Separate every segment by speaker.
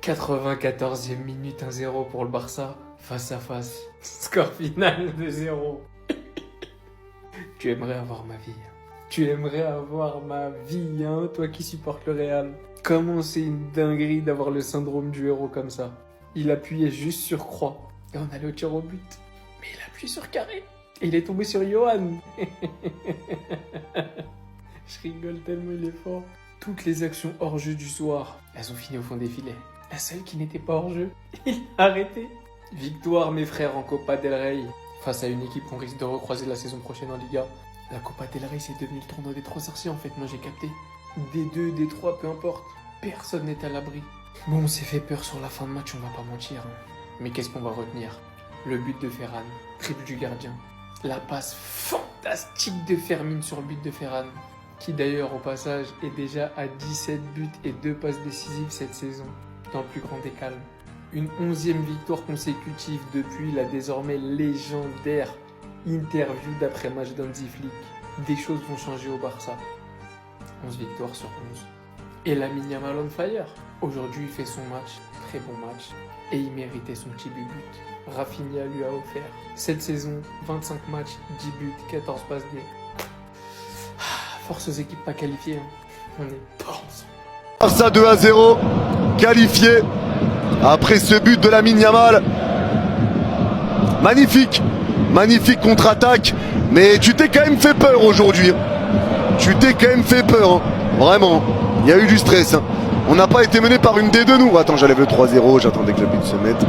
Speaker 1: 94e minute 1-0 pour le Barça, face à face. Score final de 0. Tu aimerais avoir ma vie. Tu aimerais avoir ma vie, hein, toi qui supportes le Real. Comment c'est une dinguerie d'avoir le syndrome du héros comme ça. Il appuyait juste sur croix et on allait au tir au but. Mais il appuie sur carré et il est tombé sur Johan. Je rigole tellement il est fort. Toutes les actions hors jeu du soir, elles ont fini au fond des filets. La seule qui n'était pas hors jeu, il a arrêté. Victoire mes frères en Copa del Rey. Face à une équipe qu'on risque de recroiser la saison prochaine en Liga. La Copa del Rey c'est devenu le tournoi des 3 sorciers en fait, moi j'ai capté. Des 2, des 3, peu importe. Personne n'est à l'abri. Bon, on s'est fait peur sur la fin de match, on va pas mentir. Hein. Mais qu'est-ce qu'on va retenir? Le but de Ferran, triple du gardien. La passe fantastique de Fermin sur le but de Ferran. Qui d'ailleurs au passage est déjà à 17 buts et 2 passes décisives cette saison. Dans le plus grand des calmes. Une 11e victoire consécutive depuis la désormais légendaire interview d'après-match d'Hansi Flick. Des choses vont changer au Barça. 11 victoires sur 11. Et Lamine Yamal on fire. Aujourd'hui, il fait son match, très bon match. Et il méritait son petit but. Rafinha lui a offert. Cette saison, 25 matchs, 10 buts, 14 passes D. Force aux équipes pas qualifiées. Hein. On est pas ensemble.
Speaker 2: Barça 2-0, qualifié. Après ce but de Lamine Yamal. Magnifique. Magnifique contre-attaque. Mais tu t'es quand même fait peur aujourd'hui. Tu t'es quand même fait peur. Hein. Vraiment. Il y a eu du stress. Hein. On n'a pas été mené par une des deux nous. Attends, j'allais le 3-0. J'attendais que le but se mette.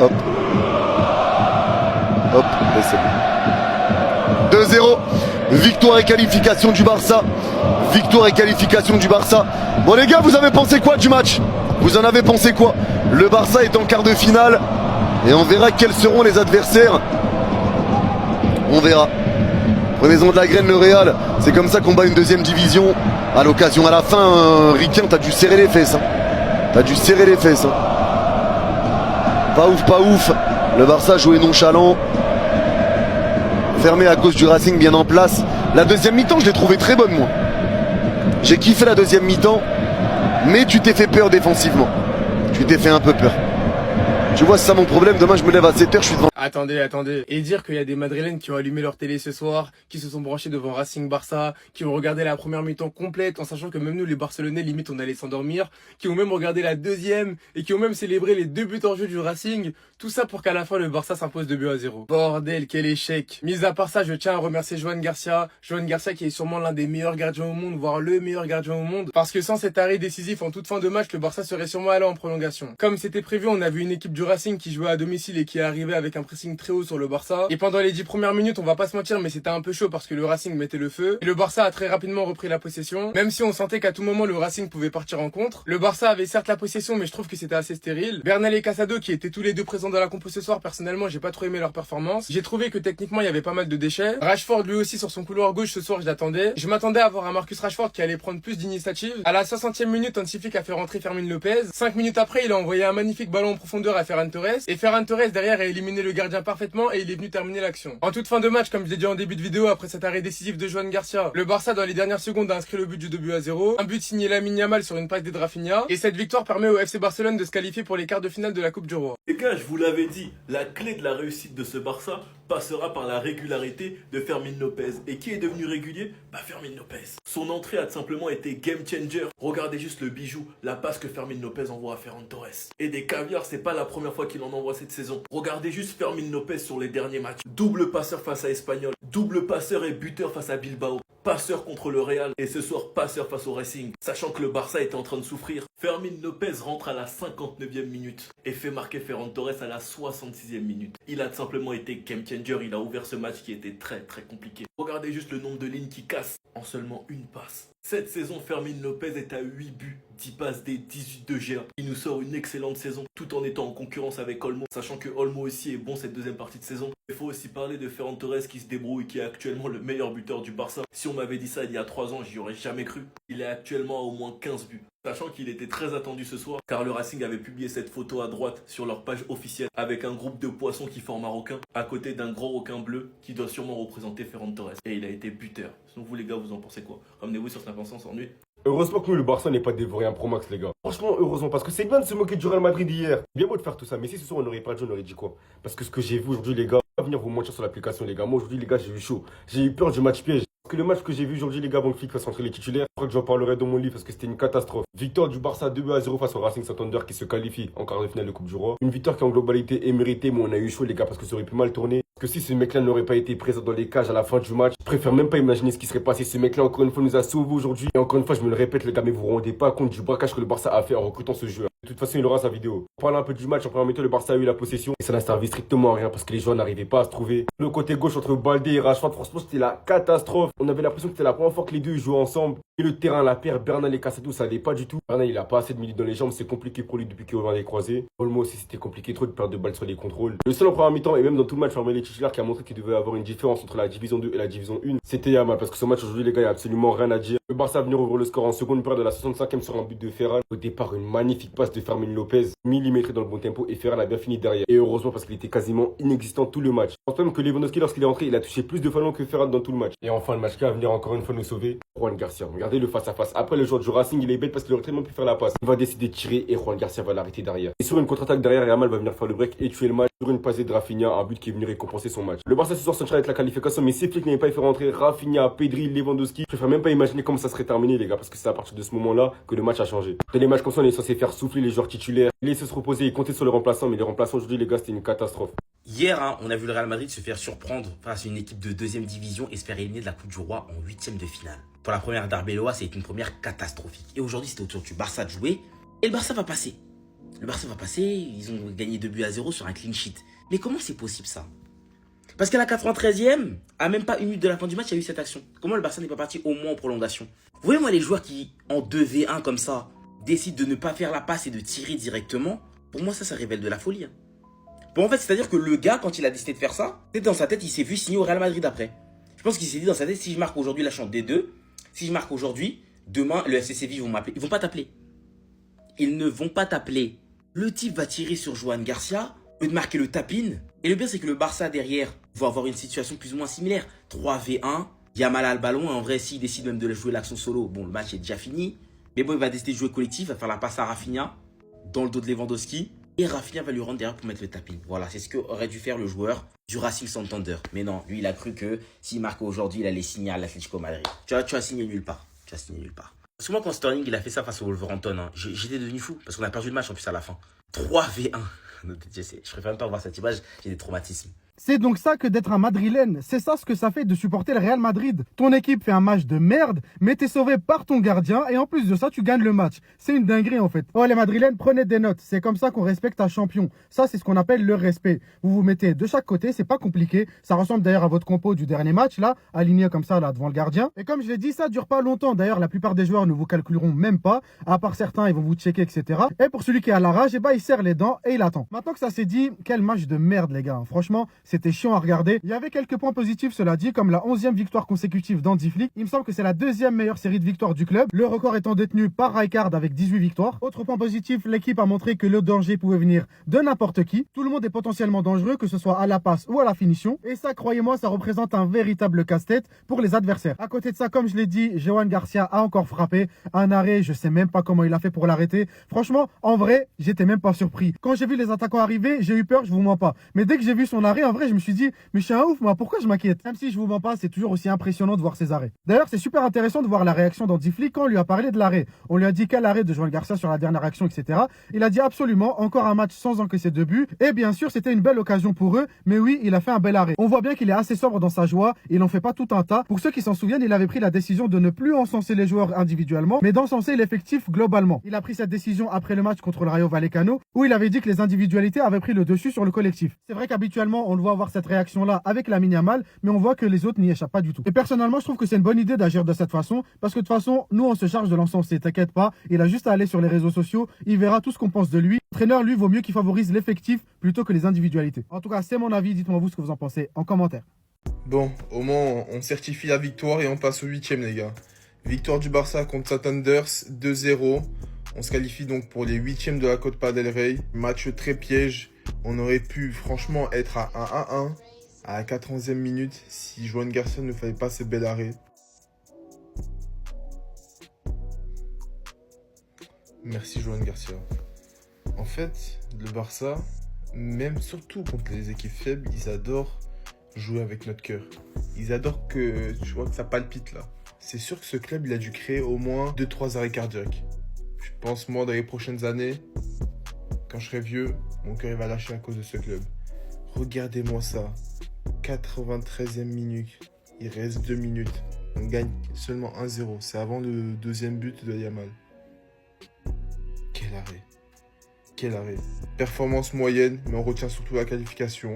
Speaker 2: Hop. Hop. Et c'est bon. 2-0. Victoire et qualification du Barça. Victoire et qualification du Barça. Bon les gars, vous avez pensé quoi du match? Vous en avez pensé quoi? Le Barça est en quart de finale. Et on verra quels seront les adversaires. On verra. Prenez-en de la graine le Real. C'est comme ça qu'on bat une deuxième division. À l'occasion, à la fin, Riquin, t'as dû serrer les fesses. Hein. T'as dû serrer les fesses. Hein. Pas ouf, pas ouf. Le Barça jouait nonchalant. Fermé à cause du Racing bien en place. La deuxième mi-temps, je l'ai trouvé très bonne, moi. J'ai kiffé la deuxième mi-temps. Mais tu t'es fait peur défensivement. Tu t'es fait un peu peur. Tu vois, c'est ça mon problème. Demain, je me lève à 7h, je suis devant.
Speaker 3: Attendez. Et dire qu'il y a des Madrilènes qui ont allumé leur télé ce soir, qui se sont branchés devant Racing Barça, qui ont regardé la première mi-temps complète en sachant que même nous, les Barcelonais, limite, on allait s'endormir, qui ont même regardé la deuxième et qui ont même célébré les 2 buts en jeu du Racing. Tout ça pour qu'à la fin, le Barça s'impose 2-0. Bordel, quel échec. Mis à part ça, je tiens à remercier Joan Garcia. Joan Garcia qui est sûrement l'un des meilleurs gardiens au monde, voire le meilleur gardien au monde. Parce que sans cet arrêt décisif en toute fin de match, le Barça serait sûrement allé en prolongation. Comme c'était prévu, on a vu une équipe du Racing qui jouait à domicile et qui est arrivée avec un pressing très haut sur le Barça. Et pendant les 10 premières minutes, on va pas se mentir, mais c'était un peu chaud parce que le Racing mettait le feu. Et le Barça a très rapidement repris la possession. Même si on sentait qu'à tout moment, le Racing pouvait partir en contre. Le Barça avait certes la possession, mais je trouve que c'était assez stérile. Bernal et Casado, qui étaient tous les deux présents dans la compo ce soir, personnellement, j'ai pas trop aimé leur performance. J'ai trouvé que techniquement, il y avait pas mal de déchets. Rashford, lui aussi, sur son couloir gauche, ce soir, je l'attendais. Je m'attendais à voir un Marcus Rashford qui allait prendre plus d'initiative. À la 60e minute, Hansi Flick a fait rentrer Fermin Lopez. 5 minutes après, il a envoyé un magnifique ballon en profondeur à Ferran Torres. Et Ferran Torres, derrière, a éliminé le gardien parfaitement et il est venu terminer l'action. En toute fin de match, comme je l'ai dit en début de vidéo, après cet arrêt décisif de Joan Garcia, le Barça, dans les dernières secondes, a inscrit le but du 2-0. Un but signé Lamine Yamal sur une passe des Rafinha. Et cette victoire permet au FC Barcelone de se qualifier pour les quarts de finale de la Coupe du Roi.
Speaker 4: Les gars, je vous l'avais dit, la clé de la réussite de ce Barça passera par la régularité de Fermin Lopez. Et qui est devenu régulier? Fermin Lopez. Son entrée a tout simplement été game changer. Regardez juste le bijou, la passe que Fermin Lopez envoie à Ferran Torres. Et des caviars, c'est pas la première fois qu'il en envoie cette saison. Regardez juste Fermin Lopez sur les derniers matchs. Double passeur face à Espanyol, double passeur et buteur face à Bilbao. Passeur contre le Real et ce soir passeur face au Racing. Sachant que le Barça était en train de souffrir. Fermin Lopez rentre à la 59e minute et fait marquer Ferran Torres à la 66e minute. Il a tout simplement été game changer, il a ouvert ce match qui était très compliqué. Regardez juste le nombre de lignes qui cassent en seulement une passe. Cette saison, Fermin Lopez est à 8 buts, 10 passes D, 18 de GA. Il nous sort une excellente saison tout en étant en concurrence avec Olmo. Sachant que Olmo aussi est bon cette deuxième partie de saison. Il faut aussi parler de Ferran Torres qui se débrouille, qui est actuellement le meilleur buteur du Barça. Si on m'avait dit ça il y a 3 ans, j'y aurais jamais cru. Il est actuellement à au moins 15 buts. Sachant qu'il était très attendu ce soir, car le Racing avait publié cette photo à droite sur leur page officielle avec un groupe de poissons qui forment un requin à côté d'un grand requin bleu qui doit sûrement représenter Ferran Torres. Et il a été buteur. Sinon vous les gars, vous en pensez quoi? Ramenez-vous sur Snap Ensemble, on s'ennuie.
Speaker 5: Heureusement que nous, le Barça, n'est pas dévoré un Pro Max, les gars. Franchement, heureusement, parce que c'est bien de se moquer du Real Madrid hier. Bien beau de faire tout ça, mais si ce soir on aurait perdu, on aurait dit quoi? Parce que ce que j'ai vu aujourd'hui, les gars, pas venir vous mentir sur l'application, les gars. Moi, aujourd'hui, les gars, j'ai eu chaud. J'ai eu peur du match piège. Parce que le match que j'ai vu aujourd'hui, les gars, bon, flic face entre les titulaires, je crois que j'en parlerai dans mon livre parce que c'était une catastrophe. Victoire du Barça 2-0 face au Racing Santander qui se qualifie en quart de finale de Coupe du Roi. Une victoire qui en globalité est méritée, mais on a eu chaud, les gars, parce que ça aurait pu mal tourner. Parce que si ce mec-là n'aurait pas été présent dans les cages à la fin du match, je préfère même pas imaginer ce qui serait passé. Ce mec-là, encore une fois, nous a sauvés aujourd'hui. Et encore une fois, je me le répète, les gars, mais vous vous rendez pas compte du braquage que le Barça a fait en recrutant ce joueur. De toute façon, il aura sa vidéo. On parle un peu du match. En première mi-temps, le Barça a eu la possession. Et ça n'a servi strictement à rien parce que les joueurs n'arrivaient pas à se trouver. Le côté gauche entre Baldé et Rashford, franchement, c'était la catastrophe. On avait l'impression que c'était la première fois que les deux jouaient ensemble. Et le terrain, la paire, Bernal et Casado, ça allait pas du tout. Bernal, il a pas assez de minutes dans les jambes. C'est compliqué pour lui depuis qu'il revient les croisés. Olmo aussi, c'était compliqué. Trop de perte de balles sur les contrôles. Le seul en première mi-temps et même dans tout le match, parmi les titulaires qui a montré qu'il devait avoir une différence entre la division 2 et la division 1, c'était Yamal. Parce que ce match aujourd'hui, les gars, il n'y a absolument rien à dire. Le Barça a venu ouvrir le score en seconde période de la 65e sur un but de Ferran. Au départ, une magnifique passe de Fermin Lopez, millimétré dans le bon tempo, et Ferran a bien fini derrière. Et heureusement parce qu'il était quasiment inexistant tout le match. Je pense même que Lewandowski, lorsqu'il est rentré, il a touché plus de ballons que Ferran dans tout le match. Et enfin, le match qui va venir encore une fois nous sauver, Juan Garcia. Regardez le face-à-face. Après, le joueur du Racing, il est bête parce qu'il aurait tellement pu faire la passe. Il va décider de tirer et Juan Garcia va l'arrêter derrière. Et sur une contre-attaque derrière, Yamal va venir faire le break et tuer le match. Sur une passe de Rafinha, un but qui est venu récompenser son match. Le Barça ce soir s'enchaîne avec la qualification, mais si Flick n'avait pas fait rentrer Rafinha, Pedri, Lewandowski, je préfère même pas imaginer comment ça serait terminé, les gars, parce que c'est à partir de ce moment-là que le match a changé. Dans les matchs comme ça, on est censé faire souffler les joueurs titulaires, laisser se reposer et compter sur les remplaçants, mais les remplaçants aujourd'hui, les gars, c'était une catastrophe.
Speaker 6: Hier, on a vu le Real Madrid se faire surprendre face à une équipe de deuxième division et se faire éliminer de la Coupe du Roi en huitième de finale. Pour la première d'Arbeloa, c'est une première catastrophique. Et aujourd'hui, c'était au tour du Barça de jouer et le Barça va passer. Le Barça va passer, ils ont gagné 2-0 sur un clean sheet. Mais comment c'est possible ça? Parce qu'à la 93e, à même pas une minute de la fin du match, il y a eu cette action. Comment le Barça n'est pas parti au moins en prolongation? Vous voyez, moi, les joueurs qui, en 2v1 comme ça, décident de ne pas faire la passe et de tirer directement, pour moi, ça révèle de la folie. Bon, en fait, c'est-à-dire que le gars, quand il a décidé de faire ça, dans sa tête, il s'est vu signer au Real Madrid après. Je pense qu'il s'est dit dans sa tête, si je marque aujourd'hui la chance des deux, si je marque aujourd'hui, demain, le FC Séville vont m'appeler. Ils vont pas t'appeler. Ils ne vont pas t'appeler. Le type va tirer sur Johan Garcia, de marquer le tap-in. Et le pire, c'est que le Barça, derrière, va avoir une situation plus ou moins similaire. 3v1, Yamal a le ballon. En vrai, s'il décide même de jouer l'action solo, bon, le match est déjà fini. Mais bon, il va décider de jouer collectif, il va faire la passe à Rafinha, dans le dos de Lewandowski. Et Rafinha va lui rendre derrière pour mettre le tap-in. Voilà, c'est ce qu'aurait dû faire le joueur du Racing Santander. Mais non, lui, il a cru que s'il marque aujourd'hui, il allait signer à l'Atlético Madrid. Tu as signé nulle part. Tu as signé nulle part. Parce que moi, quand Sterling il a fait ça face au Wolverhampton, j'étais devenu fou. Parce qu'on a perdu le match en plus à la fin. 3v1. Je préfère même pas voir cette image, j'ai des traumatismes.
Speaker 7: C'est donc ça que d'être un madrilène. C'est ça ce que ça fait de supporter le Real Madrid. Ton équipe fait un match de merde, mais t'es sauvé par ton gardien et en plus de ça, tu gagnes le match. C'est une dinguerie en fait. Oh les madrilènes, prenez des notes. C'est comme ça qu'on respecte un champion. Ça, c'est ce qu'on appelle le respect. Vous vous mettez de chaque côté, c'est pas compliqué. Ça ressemble d'ailleurs à votre compo du dernier match là, aligné comme ça là devant le gardien. Et comme je l'ai dit, ça dure pas longtemps. D'ailleurs, la plupart des joueurs ne vous calculeront même pas. À part certains, ils vont vous checker, etc. Et pour celui qui est à la rage, il serre les dents et il attend. Maintenant que ça s'est dit, quel match de merde les gars. Franchement, c'était chiant à regarder. Il y avait quelques points positifs, cela dit, comme la 11e victoire consécutive d'Hansi Flick. Il me semble que c'est la deuxième meilleure série de victoires du club. Le record étant détenu par Rijkaard avec 18 victoires. Autre point positif, l'équipe a montré que le danger pouvait venir de n'importe qui. Tout le monde est potentiellement dangereux, que ce soit à la passe ou à la finition. Et ça, croyez-moi, ça représente un véritable casse-tête pour les adversaires. À côté de ça, comme je l'ai dit, Johan Garcia a encore frappé. Un arrêt, je sais même pas comment il a fait pour l'arrêter. Franchement, en vrai, j'étais même pas surpris. Quand j'ai vu les attaquants arriver, j'ai eu peur, je vous mens pas. Mais dès que j'ai vu son arrêt, en vrai, je me suis dit, mais je suis un ouf, moi, pourquoi je m'inquiète? Même si je vous mens pas, c'est toujours aussi impressionnant de voir ses arrêts. D'ailleurs, c'est super intéressant de voir la réaction d'Hansi Flick quand on lui a parlé de l'arrêt. On lui a dit quel arrêt de Johan Garcia sur la dernière action, etc. Il a dit absolument, encore un match sans encaisser de but. Et bien sûr, c'était une belle occasion pour eux, mais oui, il a fait un bel arrêt. On voit bien qu'il est assez sobre dans sa joie, il n'en fait pas tout un tas. Pour ceux qui s'en souviennent, il avait pris la décision de ne plus encenser les joueurs individuellement, mais d'encenser l'effectif globalement. Il a pris cette décision après le match contre le Rayo Vallecano, où il avait dit que les individualités avaient pris le dessus sur le collectif. C'est vrai qu'habituellement, on le voit avoir cette réaction-là avec Lamine Yamal, mais on voit que les autres n'y échappent pas du tout. Et personnellement, je trouve que c'est une bonne idée d'agir de cette façon, parce que de toute façon, nous, on se charge de l'encenser, t'inquiète pas, il a juste à aller sur les réseaux sociaux, il verra tout ce qu'on pense de lui. L'entraîneur, lui, vaut mieux qu'il favorise l'effectif plutôt que les individualités. En tout cas, c'est mon avis, dites-moi vous ce que vous en pensez en commentaire.
Speaker 3: Bon, au moins, on certifie la victoire et on passe au 8e, les gars. Victoire du Barça contre Santander, 2-0. On se qualifie donc pour les 8e de la Copa del Rey. Match très piège. On aurait pu franchement être à 1-1 à la 91e minute si Johan Garcia ne fallait pas ce bel arrêt. Merci Johan Garcia. En fait, le Barça, même surtout contre les équipes faibles, ils adorent jouer avec notre cœur. Ils adorent que, tu vois, que ça palpite là. C'est sûr que ce club, il a dû créer au moins 2-3 arrêts cardiaques. Je pense, moi, dans les prochaines années, quand je serai vieux, mon cœur il va lâcher à cause de ce club. Regardez-moi ça. 93e minute. Il reste 2 minutes. On gagne seulement 1-0. C'est avant le deuxième but de Yamal. Quel arrêt. Quel arrêt. Performance moyenne, mais on retient surtout la qualification.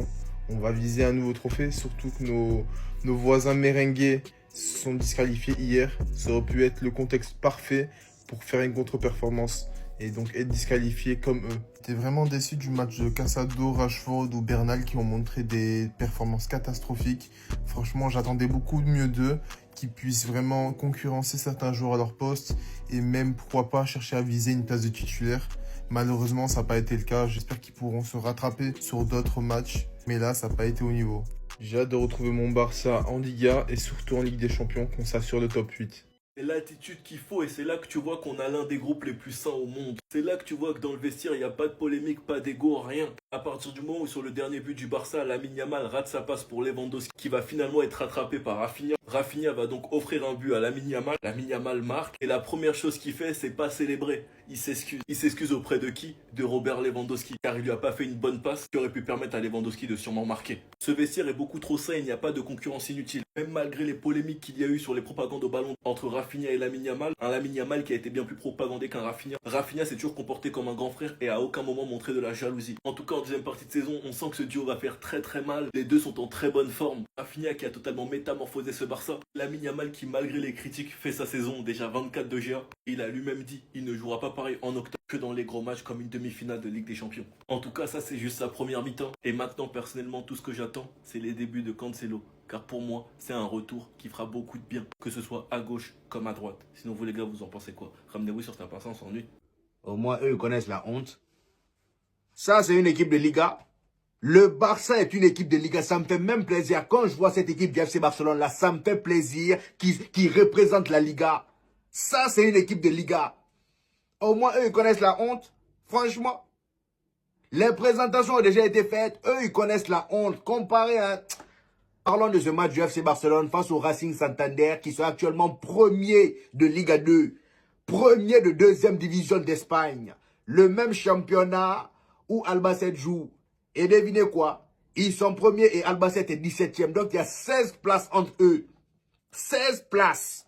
Speaker 3: On va viser un nouveau trophée, surtout que nos voisins merengues se sont disqualifiés hier. Ça aurait pu être le contexte parfait pour faire une contre-performance et donc être disqualifié comme eux. J'étais vraiment déçu du match de Casado, Rashford ou Bernal qui ont montré des performances catastrophiques. Franchement, j'attendais beaucoup mieux d'eux, qu'ils puissent vraiment concurrencer certains joueurs à leur poste et même, pourquoi pas, chercher à viser une place de titulaire. Malheureusement, ça n'a pas été le cas. J'espère qu'ils pourront se rattraper sur d'autres matchs. Mais là, ça n'a pas été au niveau. J'ai hâte de retrouver mon Barça en Liga et surtout en Ligue des Champions, qu'on s'assure le top 8.
Speaker 4: C'est l'attitude qu'il faut et c'est là que tu vois qu'on a l'un des groupes les plus sains au monde. C'est là que tu vois que dans le vestiaire, il n'y a pas de polémique, pas d'ego, rien. À partir du moment où sur le dernier but du Barça, Lamine Yamal rate sa passe pour Lewandowski qui va finalement être rattrapé par Rafinha. Rafinha va donc offrir un but à Lamine Yamal. Lamine Yamal marque et la première chose qu'il fait, c'est pas célébrer. Il s'excuse. Il s'excuse auprès de qui? De Robert Lewandowski, car il lui a pas fait une bonne passe qui aurait pu permettre à Lewandowski de sûrement marquer. Ce vestiaire est beaucoup trop sain, il n'y a pas de concurrence inutile. Même malgré les polémiques qu'il y a eu sur les propagandes au ballon entre Rafinha et Lamine Yamal, un Lamine Yamal qui a été bien plus propagandé qu'un Rafinha. Rafinha s'est toujours comporté comme un grand frère et à aucun moment montré de la jalousie. En tout cas, en deuxième partie de saison, on sent que ce duo va faire très très mal. Les deux sont en très bonne forme. Rafinha qui a totalement métamorphosé ce Barça. Lamine Yamal qui, malgré les critiques, fait sa saison déjà 24 de GA. Il a lui-même dit, il ne jouera pas pareil en octobre que dans les gros matchs comme une demi-finale de Ligue des Champions. En tout cas, ça c'est juste sa première mi-temps. Et maintenant, personnellement, tout ce que j'attends, c'est les débuts de Cancelo. Car pour moi, c'est un retour qui fera beaucoup de bien, que ce soit à gauche comme à droite. Sinon, vous les gars, vous en pensez quoi? Ramenez-vous sur ta passance, on s'ennuie.
Speaker 8: Au moins, eux, ils connaissent la honte. Ça, c'est une équipe de Liga. Le Barça est une équipe de Liga. Ça me fait même plaisir. Quand je vois cette équipe du FC Barcelone, là, ça me fait plaisir qu'ils représentent la Liga. Ça, c'est une équipe de Liga. Au moins, eux, ils connaissent la honte. Franchement, les présentations ont déjà été faites. Eux, ils connaissent la honte. Comparé à... Parlons de ce match du FC Barcelone face au Racing Santander, qui sont actuellement premiers de Liga 2. Premier de deuxième division d'Espagne. Le même championnat où Albacete joue. Et devinez quoi? Ils sont premiers et Albacete est 17e. Donc, il y a 16 places entre eux. 16 places.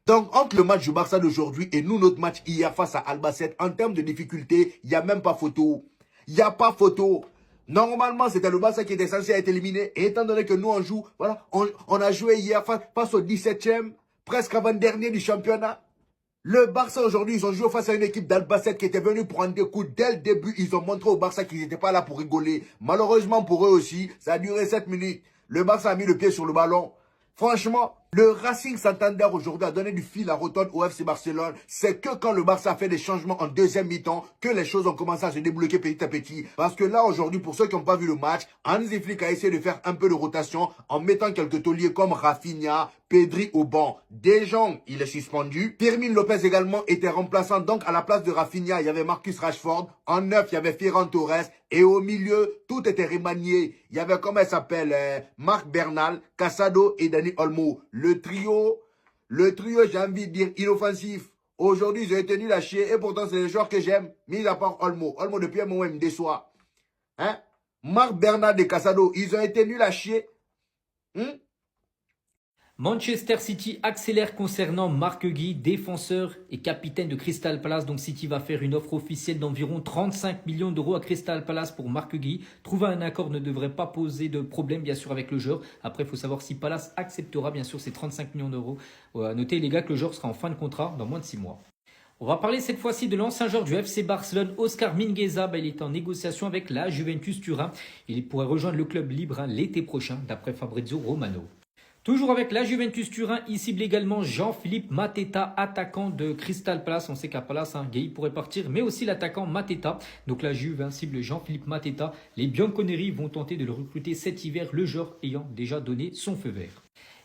Speaker 8: Donc, entre le match du Barça d'aujourd'hui et nous, notre match hier face à Albacete, en termes de difficulté, il n'y a même pas photo. Il n'y a pas photo. Normalement, c'était le Barça qui était censé être éliminé. Et étant donné que nous, on joue, voilà, on a joué hier face au 17e, presque avant-dernier du championnat. Le Barça aujourd'hui, ils ont joué face à une équipe d'Albacete qui était venue prendre des coups dès le début. Ils ont montré au Barça qu'ils n'étaient pas là pour rigoler. Malheureusement pour eux aussi, ça a duré 7 minutes. Le Barça a mis le pied sur le ballon. Franchement, le Racing Santander aujourd'hui a donné du fil à retordre au FC Barcelone. C'est que quand le Barça a fait des changements en deuxième mi-temps que les choses ont commencé à se débloquer petit à petit. Parce que là, aujourd'hui, pour ceux qui n'ont pas vu le match, Hansi Flick a essayé de faire un peu de rotation en mettant quelques tauliers comme Rafinha, Pedri au banc. Deschamps, il est suspendu. Firmino Lopez également était remplaçant. Donc, à la place de Rafinha, il y avait Marcus Rashford. En neuf, il y avait Ferran Torres. Et au milieu, tout était remanié. Il y avait, comment elle s'appelle, Marc Bernal, Casado et Dani Olmo. Le trio, j'ai envie de dire, inoffensif. Aujourd'hui, ils ont été nuls à chier. Et pourtant, c'est les joueurs que j'aime. Mis à part Olmo. Olmo, depuis un moment, il me déçoit. Hein? Marc Bernal et Casado, ils ont été nuls à chier.
Speaker 9: Manchester City accélère concernant Marc Guéhi, défenseur et capitaine de Crystal Palace. Donc City va faire une offre officielle d'environ 35 millions d'euros à Crystal Palace pour Marc Guéhi. Trouver un accord ne devrait pas poser de problème bien sûr avec le joueur. Après, il faut savoir si Palace acceptera bien sûr ces 35 millions d'euros. Notez les gars que le joueur sera en fin de contrat dans moins de 6 mois. On va parler cette fois-ci de l'ancien joueur du FC Barcelone, Oscar Mingueza. Il est en négociation avec la Juventus Turin. Il pourrait rejoindre le club libre l'été prochain, d'après Fabrizio Romano. Toujours avec la Juventus Turin, il cible également Jean-Philippe Mateta, attaquant de Crystal Palace. On sait qu'à Palace, Guéhi pourrait partir, mais aussi l'attaquant Mateta. Donc la Juve cible Jean-Philippe Mateta. Les Bianconeri vont tenter de le recruter cet hiver, le joueur ayant déjà donné son feu vert.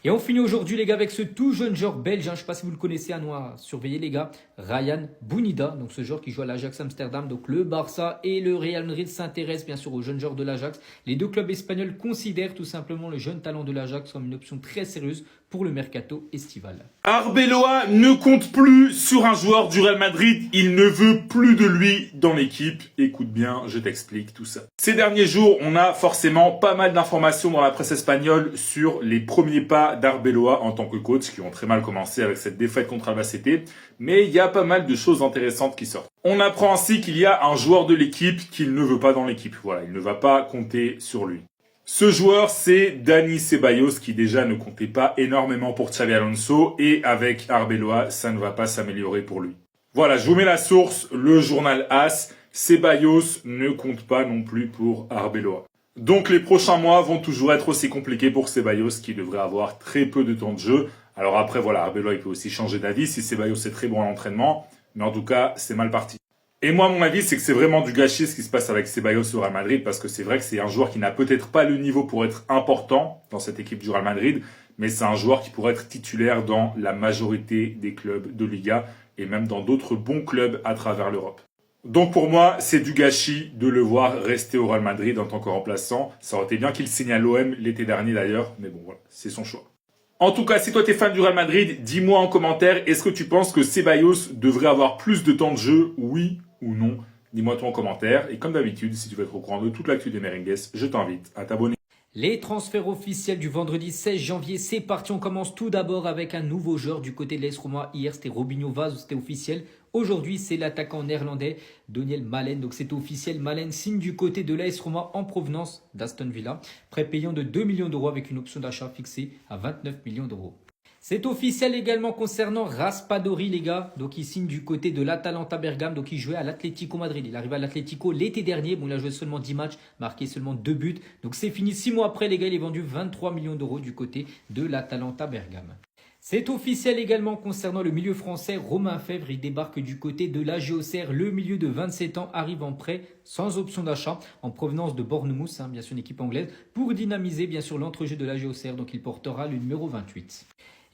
Speaker 9: Et on finit aujourd'hui les gars avec ce tout jeune joueur belge, je ne sais pas si vous le connaissez, à nous à surveiller les gars, Ryan Bounida, donc ce joueur qui joue à l'Ajax Amsterdam. Donc le Barça et le Real Madrid s'intéressent bien sûr aux jeunes joueurs de l'Ajax. Les deux clubs espagnols considèrent tout simplement le jeune talent de l'Ajax comme une option très sérieuse pour le mercato estival.
Speaker 10: Arbeloa ne compte plus sur un joueur du Real Madrid, il ne veut plus de lui dans l'équipe. Écoute bien, je t'explique tout ça. Ces derniers jours, on a forcément pas mal d'informations dans la presse espagnole sur les premiers pas d'Arbeloa en tant que coach, qui ont très mal commencé avec cette défaite contre Albacete, mais il y a pas mal de choses intéressantes qui sortent. On apprend ainsi qu'il y a un joueur de l'équipe qu'il ne veut pas dans l'équipe. Voilà, il ne va pas compter sur lui. Ce joueur, c'est Dani Ceballos, qui déjà ne comptait pas énormément pour Xabi Alonso, et avec Arbeloa, ça ne va pas s'améliorer pour lui. Voilà, je vous mets la source, le journal AS, Ceballos ne compte pas non plus pour Arbeloa. Donc les prochains mois vont toujours être aussi compliqués pour Ceballos, qui devrait avoir très peu de temps de jeu. Alors après, voilà, Arbeloa, il peut aussi changer d'avis si Ceballos est très bon à l'entraînement, mais en tout cas, c'est mal parti. Et moi, mon avis, c'est que c'est vraiment du gâchis ce qui se passe avec Ceballos au Real Madrid, parce que c'est vrai que c'est un joueur qui n'a peut-être pas le niveau pour être important dans cette équipe du Real Madrid, mais c'est un joueur qui pourrait être titulaire dans la majorité des clubs de Liga, et même dans d'autres bons clubs à travers l'Europe. Donc pour moi, c'est du gâchis de le voir rester au Real Madrid en tant que remplaçant. Ça aurait été bien qu'il signe à l'OM l'été dernier d'ailleurs, mais bon, voilà, c'est son choix. En tout cas, si toi t'es fan du Real Madrid, dis-moi en commentaire, est-ce que tu penses que Ceballos devrait avoir plus de temps de jeu, oui ou non? Dis-moi toi en commentaire. Et comme d'habitude, si tu veux être au courant de toute l'actu des Merengues, je t'invite à t'abonner.
Speaker 9: Les transferts officiels du vendredi 16 janvier, c'est parti. On commence tout d'abord avec un nouveau joueur du côté de l'AS Roma. Hier, c'était Robinho Vaz, c'était officiel. Aujourd'hui, c'est l'attaquant néerlandais Daniel Malen. Donc c'est officiel, Malen signe du côté de l'AS Roma en provenance d'Aston Villa. Prêt payant de 2 millions d'euros avec une option d'achat fixée à 29 millions d'euros. C'est officiel également concernant Raspadori, les gars. Donc, il signe du côté de l'Atalanta Bergame. Donc, il jouait à l'Atlético Madrid. Il arrive à l'Atlético l'été dernier. Bon, il a joué seulement 10 matchs, marqué seulement 2 buts. Donc, c'est fini. 6 mois après, les gars, il est vendu 23 millions d'euros du côté de l'Atalanta Bergame. C'est officiel également concernant le milieu français Romain Fèvre. Il débarque du côté de l'AG Auxerre. Le milieu de 27 ans arrive en prêt sans option d'achat en provenance de Bournemouth, bien sûr une équipe anglaise, pour dynamiser bien sûr l'entrejeu de l'AG Auxerre. Donc, il portera le numéro 28.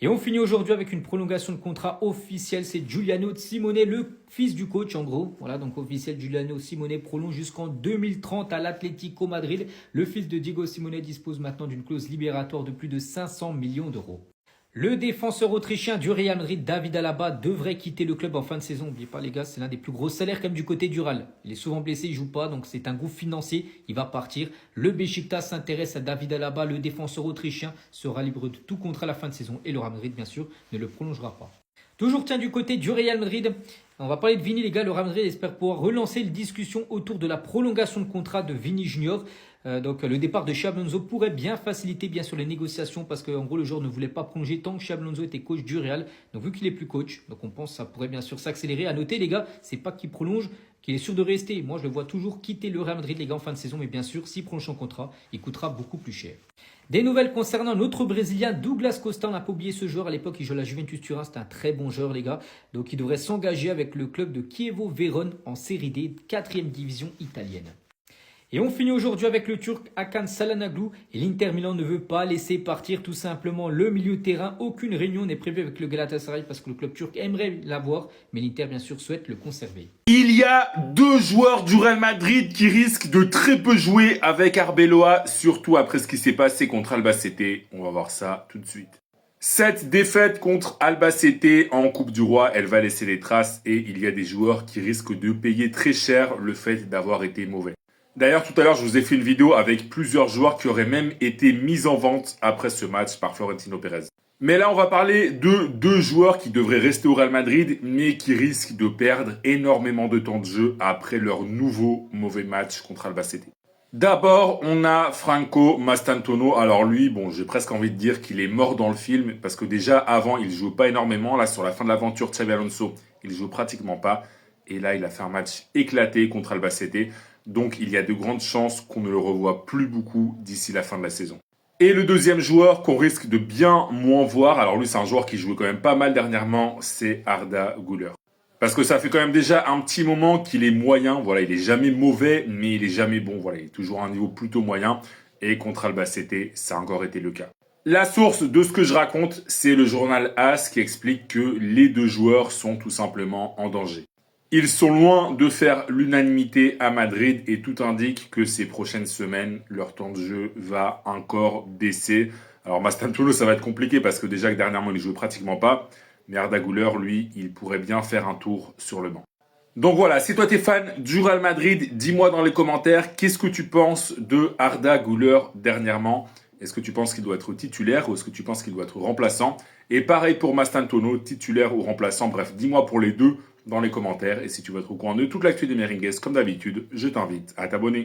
Speaker 9: Et on finit aujourd'hui avec une prolongation de contrat officielle. C'est Giuliano Simone, le fils du coach en gros. Voilà, donc officiel, Giuliano Simone prolonge jusqu'en 2030 à l'Atlético Madrid. Le fils de Diego Simone dispose maintenant d'une clause libératoire de plus de 500 millions d'euros. Le défenseur autrichien du Real Madrid, David Alaba, devrait quitter le club en fin de saison. N'oubliez pas les gars, c'est l'un des plus gros salaires quand même du côté du Real. Il est souvent blessé, il ne joue pas, donc c'est un gouffre financier. Il va partir. Le Beşiktaş s'intéresse à David Alaba. Le défenseur autrichien sera libre de tout contrat à la fin de saison. Et le Real Madrid, bien sûr, ne le prolongera pas. Toujours du côté du Real Madrid, on va parler de Vini les gars. Le Real Madrid espère pouvoir relancer une discussion autour de la prolongation de contrat de Vini Junior. Donc le départ de Xabi Alonso pourrait bien faciliter bien sûr les négociations parce qu'en gros le joueur ne voulait pas prolonger tant que Xabi Alonso était coach du Real. Donc vu qu'il est plus coach, donc on pense que ça pourrait bien sûr s'accélérer. À noter les gars, c'est pas qu'il prolonge, qu'il est sûr de rester. Moi je le vois toujours quitter le Real Madrid les gars en fin de saison, mais bien sûr s'il prolonge son contrat, il coûtera beaucoup plus cher. Des nouvelles concernant notre Brésilien Douglas Costa, on n'a pas oublié ce joueur à l'époque, il jouait à la Juventus Turin, c'était un très bon joueur les gars. Donc il devrait s'engager avec le club de Chievo Vérone en Série D, 4e division italienne. Et on finit aujourd'hui avec le Turc Hakan Çalhanoğlu. Et l'Inter Milan ne veut pas laisser partir tout simplement le milieu de terrain. Aucune réunion n'est prévue avec le Galatasaray parce que le club turc aimerait l'avoir. Mais l'Inter bien sûr souhaite le conserver.
Speaker 10: Il y a deux joueurs du Real Madrid qui risquent de très peu jouer avec Arbeloa, surtout après ce qui s'est passé contre Albacete. On va voir ça tout de suite. Cette défaite contre Albacete en Coupe du Roi, elle va laisser des traces et il y a des joueurs qui risquent de payer très cher le fait d'avoir été mauvais. D'ailleurs, tout à l'heure, je vous ai fait une vidéo avec plusieurs joueurs qui auraient même été mis en vente après ce match par Florentino Pérez. Mais là, on va parler de deux joueurs qui devraient rester au Real Madrid, mais qui risquent de perdre énormément de temps de jeu après leur nouveau mauvais match contre Albacete. D'abord, on a Franco Mastantuono. Alors lui, bon, j'ai presque envie de dire qu'il est mort dans le film, parce que déjà, avant, il ne jouait pas énormément. Là, sur la fin de l'aventure, Xabi Alonso, il ne joue pratiquement pas. Et là, il a fait un match éclaté contre Albacete. Donc, il y a de grandes chances qu'on ne le revoie plus beaucoup d'ici la fin de la saison. Et le deuxième joueur qu'on risque de bien moins voir, alors lui, c'est un joueur qui jouait quand même pas mal dernièrement, c'est Arda Güler. Parce que ça fait quand même déjà un petit moment qu'il est moyen. Voilà, il est jamais mauvais, mais il est jamais bon. Voilà, il est toujours à un niveau plutôt moyen. Et contre Albacete, ça a encore été le cas. La source de ce que je raconte, c'est le journal AS qui explique que les deux joueurs sont tout simplement en danger. Ils sont loin de faire l'unanimité à Madrid et tout indique que ces prochaines semaines, leur temps de jeu va encore baisser. Alors Mastantuono, ça va être compliqué parce que déjà que dernièrement, il ne jouait pratiquement pas. Mais Arda Güler, lui, il pourrait bien faire un tour sur le banc. Donc voilà, si toi t'es fan du Real Madrid, dis-moi dans les commentaires qu'est-ce que tu penses de Arda Güler dernièrement. Est-ce que tu penses qu'il doit être titulaire ou est-ce que tu penses qu'il doit être remplaçant? Et pareil pour Mastantuono, titulaire ou remplaçant. Bref, dis-moi pour les deux dans les commentaires. Et si tu veux être au courant de toute l'actu des Merengues, comme d'habitude, je t'invite à t'abonner.